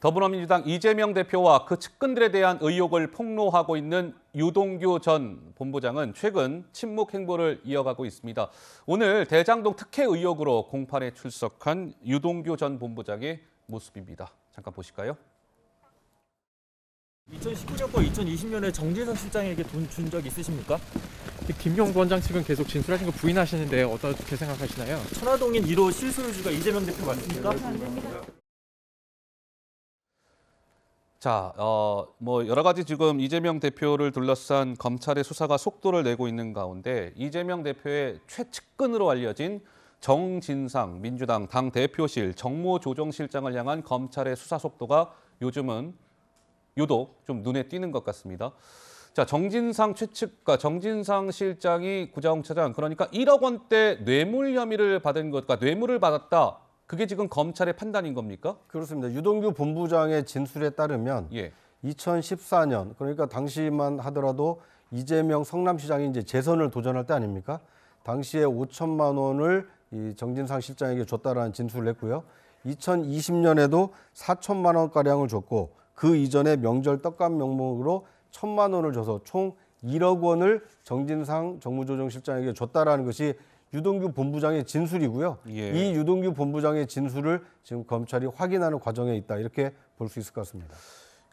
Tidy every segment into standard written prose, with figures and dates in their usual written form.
더불어민주당 이재명 대표와 그 측근들에 대한 의혹을 폭로하고 있는 유동규 전 본부장은 최근 침묵 행보를 이어가고 있습니다. 오늘 대장동 특혜 의혹으로 공판에 출석한 유동규 전 본부장의 모습입니다. 잠깐 보실까요? 2019년과 2020년에 정진상 실장에게 돈 준 적 있으십니까? 김용구 원장 측은 계속 진술하신 거 부인하시는데 어떻게 생각하시나요? 천화동인 1호 실소유주가 이재명 대표 맞습니까? 자, 여러 가지 지금 이재명 대표를 둘러싼 검찰의 수사가 속도를 내고 있는 가운데 이재명 대표의 최측근으로 알려진 정진상 민주당 당대표실 정무조정실장을 향한 검찰의 수사 속도가 요즘은 유독 좀 눈에 띄는 것 같습니다. 자, 정진상 최측과 정진상 실장이 구자원차장, 그러니까 1억 원대 뇌물 혐의를 받은 것, 그러니까 뇌물을 받았다. 그게 지금 검찰의 판단인 겁니까? 그렇습니다. 유동규 본부장의 진술에 따르면 2014년, 그러니까 당시만 하더라도 이재명 성남시장이 이제 재선을 도전할 때 아닙니까? 당시에 5천만 원을 이 정진상 실장에게 줬다라는 진술을 했고요. 2020년에도 4천만 원가량을 줬고 그 이전에 명절 떡값 명목으로 1,000만 원을 줘서 총 1억 원을 정진상 정무조정실장에게 줬다라는 것이 유동규 본부장의 진술이고요. 이 유동규 본부장의 진술을 지금 검찰이 확인하는 과정에 있다, 이렇게 볼 수 있을 것 같습니다.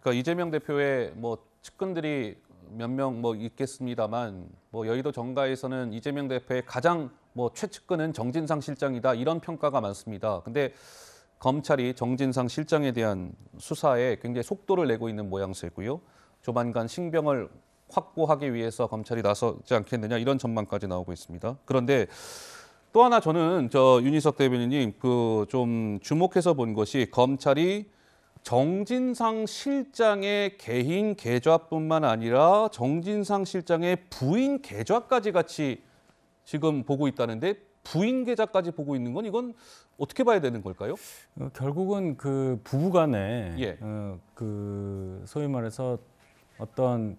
그러니까 이재명 대표의 측근들이 몇 명 있겠습니다만 여의도 정가에서는 이재명 대표의 가장 최측근은 정진상 실장이다, 이런 평가가 많습니다. 근데 검찰이 정진상 실장에 대한 수사에 굉장히 속도를 내고 있는 모양새고요. 조만간 신병을 확보하기 위해서 검찰이 나서지 않겠느냐, 이런 전망까지 나오고 있습니다. 그런데 또 하나 저는 윤희석 대변인님 좀 주목해서 본 것이 검찰이 정진상 실장의 개인 계좌뿐만 아니라 정진상 실장의 부인 계좌까지 같이 지금 보고 있다는데, 부인 계좌까지 보고 있는 건 이건 어떻게 봐야 되는 걸까요? 결국은 그 부부간에 소위 말해서 어떤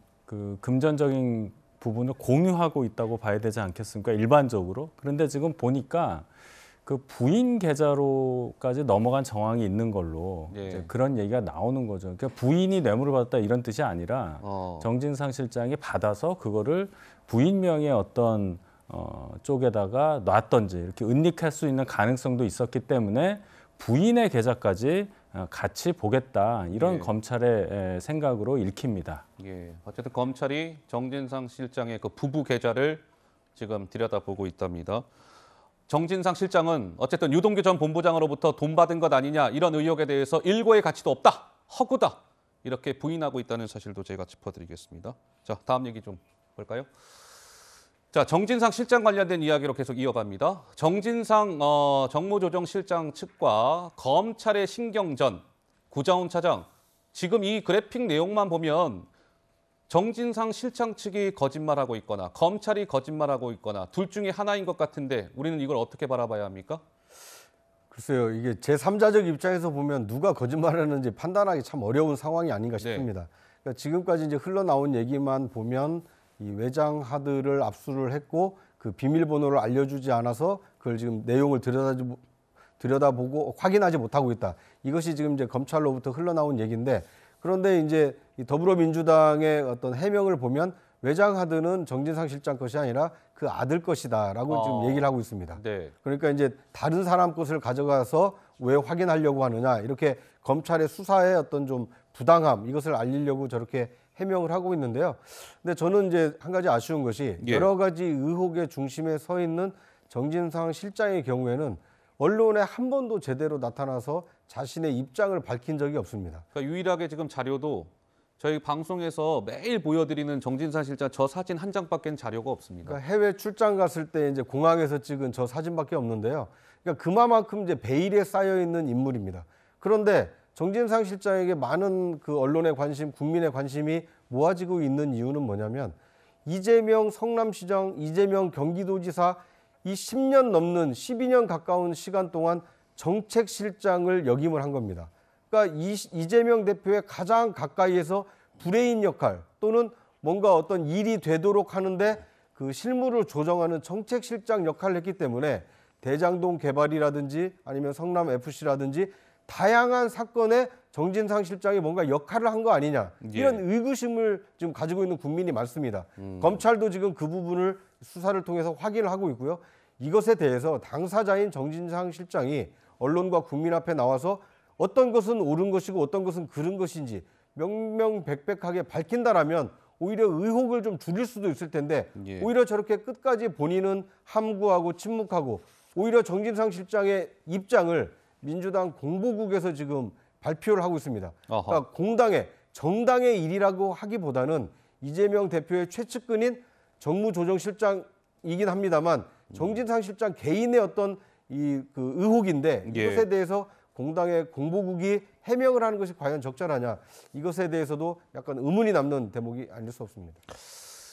금전적인 부분을 공유하고 있다고 봐야 되지 않겠습니까? 일반적으로. 그런데 지금 보니까 그 부인 계좌로까지 넘어간 정황이 있는 걸로 이제 그런 얘기가 나오는 거죠. 그러니까 부인이 뇌물을 받았다 이런 뜻이 아니라 정진상 실장이 받아서 그거를 부인 명의 어떤 쪽에다가 놨던지 이렇게 은닉할 수 있는 가능성도 있었기 때문에 부인의 계좌까지 같이 보겠다, 이런 검찰의 생각으로 읽힙니다. 어쨌든 검찰이 정진상 실장의 그 부부 계좌를 지금 들여다보고 있답니다. 정진상 실장은 어쨌든 유동규 전 본부장으로부터 돈 받은 것 아니냐, 이런 의혹에 대해서 일고의 가치도 없다, 허구다, 이렇게 부인하고 있다는 사실도 제가 짚어드리겠습니다. 자, 다음 얘기 좀 볼까요? 자, 정진상 실장 관련된 이야기로 계속 이어갑니다. 정진상 정무조정실장 측과 검찰의 신경전, 구자원 차장, 지금 이 그래픽 내용만 보면 정진상 실장 측이 거짓말하고 있거나 검찰이 거짓말하고 있거나 둘 중에 하나인 것 같은데, 우리는 이걸 어떻게 바라봐야 합니까? 글쎄요, 이게 제3자적 입장에서 보면 누가 거짓말하는지 판단하기 참 어려운 상황이 아닌가 싶습니다. 그러니까 지금까지 이제 흘러나온 얘기만 보면 이 외장 하드를 압수를 했고 그 비밀번호를 알려주지 않아서 그걸 지금 내용을 들여다보고 확인하지 못하고 있다. 이것이 지금 이제 검찰로부터 흘러나온 얘기인데, 그런데 이제 이 더불어민주당의 어떤 해명을 보면 외장 하드는 정진상 실장 것이 아니라 그 아들 것이다라고 지금 얘기를 하고 있습니다. 그러니까 이제 다른 사람 것을 가져가서 왜 확인하려고 하느냐, 이렇게 검찰의 수사의 어떤 좀 부당함, 이것을 알리려고 저렇게 해명을 하고 있는데요. 근데 저는 이제 한 가지 아쉬운 것이 여러 가지 의혹의 중심에 서 있는 정진상 실장의 경우에는 언론에 한 번도 제대로 나타나서 자신의 입장을 밝힌 적이 없습니다. 그러니까 유일하게 지금 자료도 저희 방송에서 매일 보여드리는 정진상 실장 저 사진 한 장밖에 자료가 없습니다. 그러니까 해외 출장 갔을 때 이제 공항에서 찍은 저 사진밖에 없는데요. 그러니까 그만큼 이제 베일에 쌓여 있는 인물입니다. 그런데 정진상 실장에게 많은 그 언론의 관심, 국민의 관심이 모아지고 있는 이유는 뭐냐면 이재명 성남시장, 이재명 경기도지사 이 10년 넘는 12년 가까운 시간 동안 정책실장을 역임을 한 겁니다. 그러니까 이재명 대표의 가장 가까이에서 브레인 역할 또는 뭔가 어떤 일이 되도록 하는데 그 실무를 조정하는 정책실장 역할을 했기 때문에 대장동 개발이라든지 아니면 성남FC라든지 다양한 사건의 정진상 실장이 뭔가 역할을 한 거 아니냐 이런 의구심을 지금 가지고 있는 국민이 많습니다. 검찰도 지금 그 부분을 수사를 통해서 확인을 하고 있고요. 이것에 대해서 당사자인 정진상 실장이 언론과 국민 앞에 나와서 어떤 것은 옳은 것이고 어떤 것은 그른 것인지 명명백백하게 밝힌다라면 오히려 의혹을 좀 줄일 수도 있을 텐데 오히려 저렇게 끝까지 본인은 함구하고 침묵하고 오히려 정진상 실장의 입장을 민주당 공보국에서 지금 발표를 하고 있습니다. 그러니까 정당의 일이라고 하기보다는 이재명 대표의 최측근인 정무조정실장이긴 합니다만 정진상 실장 개인의 어떤 그 의혹인데 이것에 대해서 공당의 공보국이 해명을 하는 것이 과연 적절하냐 이것에 대해서도 약간 의문이 남는 대목이 아닐 수 없습니다.